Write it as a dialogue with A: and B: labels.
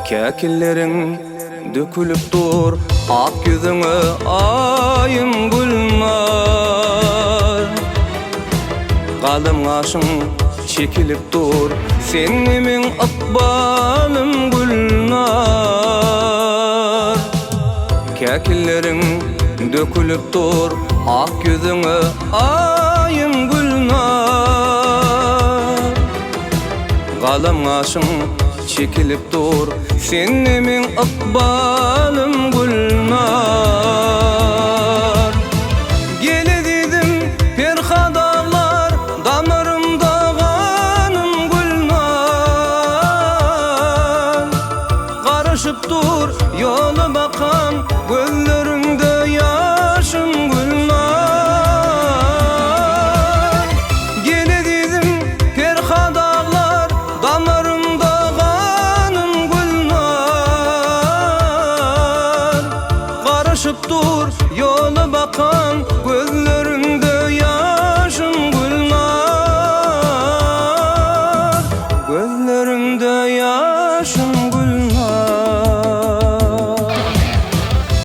A: Käkillerin dökülüp dur ak yüzüne ayım gülnar. Kalım aşın çekilip dur senimin akbalım gülnar. Käkillerin dökülüp dur ak yüzüne ayım gülnar. Kalım aşın çekilip dur senimin akbalım gülnar. Gele dedim perhadalar damarımda kanım gülnar. Karışıp dur yolu bakan gözlerinde yaşım gülnar. Gele dedim perhadalar damarımda dur yola bakan gözlerinde yaşım gülnar. Gözlerinde yaşım